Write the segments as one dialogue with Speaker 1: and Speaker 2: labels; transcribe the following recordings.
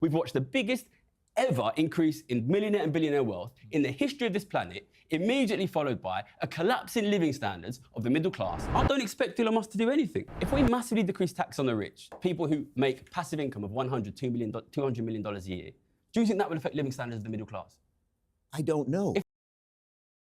Speaker 1: We've watched the biggest ever increase in millionaire and billionaire wealth in the history of this planet, immediately followed by a collapse in living standards of the middle class. I don't expect Elon Musk to do anything. If we massively decrease tax on the rich, people who make passive income of $200 million a year, do you think that will affect living standards of the middle class?
Speaker 2: I don't know.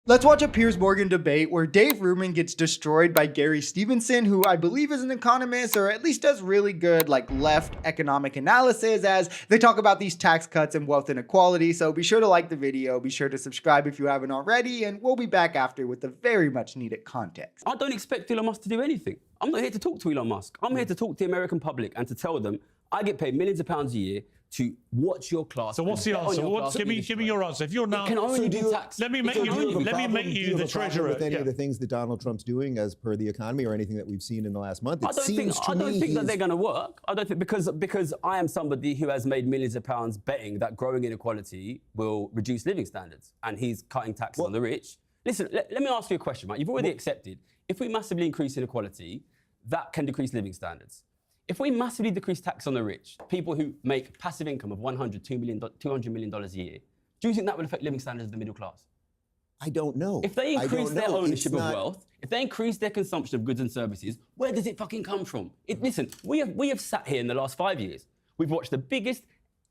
Speaker 3: Let's watch a Piers Morgan debate where Dave Rubin gets destroyed by Gary Stevenson, who I believe is an economist or at least does really good left economic analysis as they talk about these tax cuts and wealth inequality. So be sure to like the video, be sure to subscribe if you haven't already, and we'll be back after with the very much needed context.
Speaker 1: I don't expect Elon Musk to do anything. I'm not here to talk to Elon Musk. I'm here to talk to the American public and to tell them I get paid millions of pounds a year to watch your class.
Speaker 4: So what's the answer? Give me your answer. If you're now,
Speaker 1: it can only be taxed.
Speaker 4: Let me make you the treasurer.
Speaker 2: With any of the things that Donald Trump's doing as per the economy or anything that we've seen in the last month, I don't think
Speaker 1: that they're going to work. I don't think because I am somebody who has made millions of pounds betting that growing inequality will reduce living standards, and he's cutting taxes on the rich. Listen, let me ask you a question, right? You've already accepted if we massively increase inequality, that can decrease living standards. If we massively decrease tax on the rich, people who make passive income of $200 million a year, do you think that will affect living standards of the middle class?
Speaker 2: I don't know.
Speaker 1: If they increase their ownership of wealth, if they increase their consumption of goods and services, where does it fucking come from? Listen, we have sat here in the last 5 years. We've watched the biggest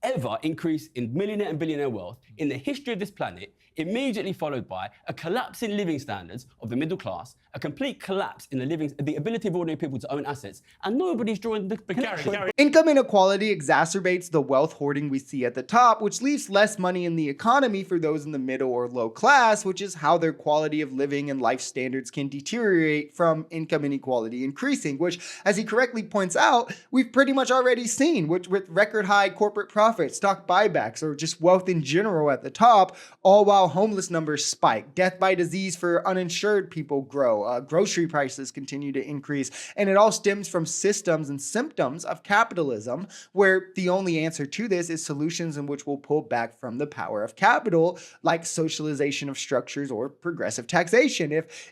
Speaker 1: ever increase in millionaire and billionaire wealth in the history of this planet, immediately followed by a collapse in living standards of the middle class, a complete collapse in the ability of ordinary people to own assets, and nobody's drawing the connection.
Speaker 3: Income inequality exacerbates the wealth hoarding we see at the top, which leaves less money in the economy for those in the middle or low class, which is how their quality of living and life standards can deteriorate from income inequality increasing, which, as he correctly points out, we've pretty much already seen with record high corporate profits, stock buybacks, or just wealth in general at the top, all while homeless numbers spike, death by disease for uninsured people grow, grocery prices continue to increase, and it all stems from systems and symptoms of capitalism, where the only answer to this is solutions in which we'll pull back from the power of capital, like socialization of structures or progressive taxation. If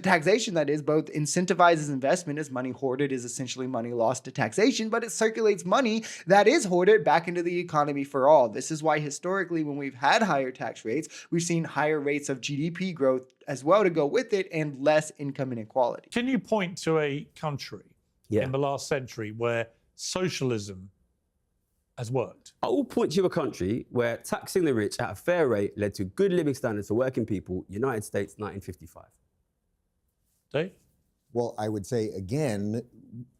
Speaker 3: taxation that is both incentivizes investment, as money hoarded is essentially money lost to taxation, but it circulates money that is hoarded back into the economy for all. This is why historically, when we've had higher tax rates, we've seen higher rates of GDP growth as well to go with it and less income inequality.
Speaker 4: Can you point to a country in the last century where socialism has worked?
Speaker 1: I will point to a country where taxing the rich at a fair rate led to good living standards for working people, United States, 1955.
Speaker 4: Dave?
Speaker 2: Well, I would say, again,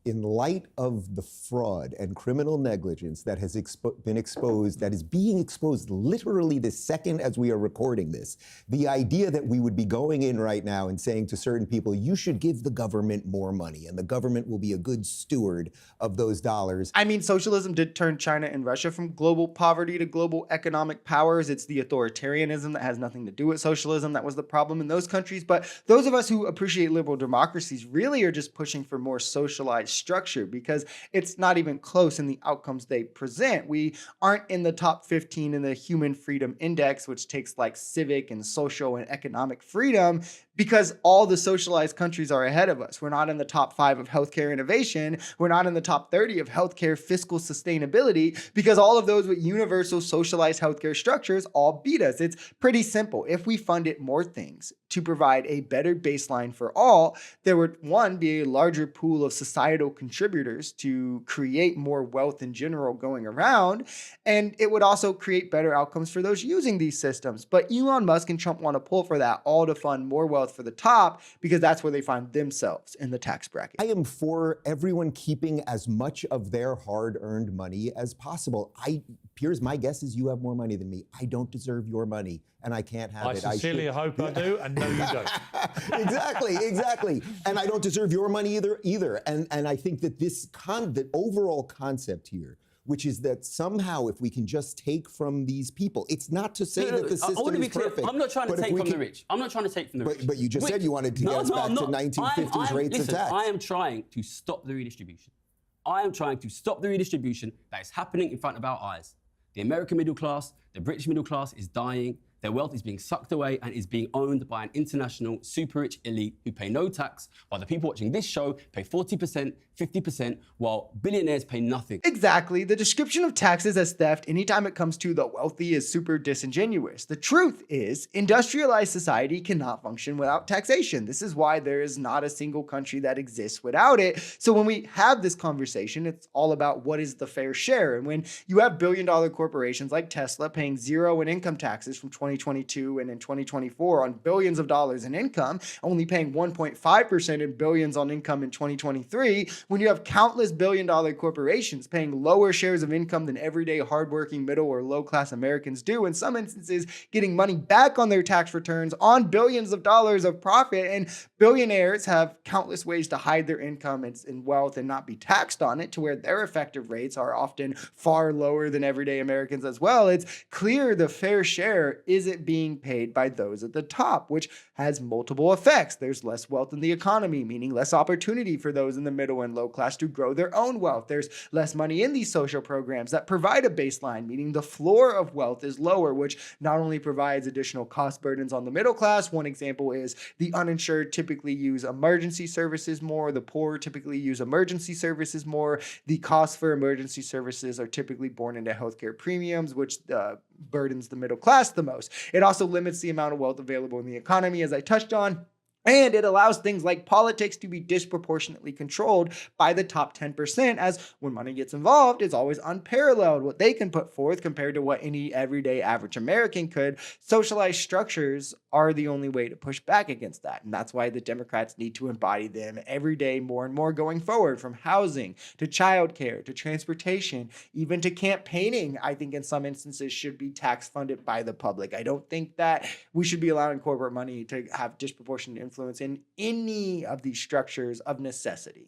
Speaker 2: in light of the fraud and criminal negligence that has been exposed, that is being exposed literally the second as we are recording this, the idea that we would be going in right now and saying to certain people, you should give the government more money and the government will be a good steward of those dollars.
Speaker 3: I mean, socialism did turn China and Russia from global poverty to global economic powers. It's the authoritarianism that has nothing to do with socialism that was the problem in those countries. But those of us who appreciate liberal democracies really are just pushing for more socialized structure because it's not even close in the outcomes they present. We aren't in the top 15 in the Human Freedom Index, which takes like civic and social and economic freedom, because all the socialized countries are ahead of us. We're not in the top 5 of healthcare innovation. We're not in the top 30 of healthcare fiscal sustainability, because all of those with universal socialized healthcare structures all beat us. It's pretty simple. If we funded more things to provide a better baseline for all, there would, one, be a larger pool of societal contributors to create more wealth in general going around, and it would also create better outcomes for those using these systems. But Elon Musk and Trump want to pull for that, all to fund more wealth for the top, because that's where they find themselves in the tax bracket.
Speaker 2: I am for everyone keeping as much of their hard-earned money as possible. Piers, my guess is you have more money than me. I don't deserve your money, and I can't have it.
Speaker 4: I sincerely hope I do, and no, you don't.
Speaker 2: Exactly. And I don't deserve your money either. And I think that the overall concept here, which is that somehow if we can just take from these people, it's not to say that the system is perfect.
Speaker 1: I'm not trying to take from the rich. I'm not trying to take from the rich.
Speaker 2: But you just said you wanted to get us back to 1950s rates of tax.
Speaker 1: I am trying to stop the redistribution. I am trying to stop the redistribution that is happening in front of our eyes. The American middle class, the British middle class is dying. Their wealth is being sucked away and is being owned by an international super rich elite who pay no tax, while the people watching this show pay 40% 50%, while billionaires pay nothing.
Speaker 3: Exactly. The description of taxes as theft anytime it comes to the wealthy is super disingenuous. The truth is, industrialized society cannot function without taxation. This is why there is not a single country that exists without it. So when we have this conversation, it's all about what is the fair share. And when you have billion-dollar corporations like Tesla paying zero in income taxes from 2022 and in 2024 on billions of dollars in income, only paying 1.5% in billions on income in 2023, when you have countless billion-dollar corporations paying lower shares of income than everyday hardworking middle or low-class Americans do, in some instances getting money back on their tax returns on billions of dollars of profit, and billionaires have countless ways to hide their income and wealth and not be taxed on it, to where their effective rates are often far lower than everyday Americans as well. It's clear the fair share isn't being paid by those at the top, which has multiple effects. There's less wealth in the economy, meaning less opportunity for those in the middle and low class to grow their own wealth. There's less money in these social programs that provide a baseline, meaning the floor of wealth is lower, which not only provides additional cost burdens on the middle class. One example is the uninsured typically use emergency services more. The poor typically use emergency services more. The costs for emergency services are typically borne into healthcare premiums, which burdens the middle class the most. It also limits the amount of wealth available in the economy, as I touched on. And it allows things like politics to be disproportionately controlled by the top 10%, as when money gets involved, it's always unparalleled what they can put forth compared to what any everyday average American could. Socialized structures are the only way to push back against that. And that's why the Democrats need to embody them every day more and more going forward, from housing to childcare to transportation, even to campaigning. I think in some instances should be tax funded by the public. I don't think that we should be allowing corporate money to have disproportionate influence in any of these structures of necessity.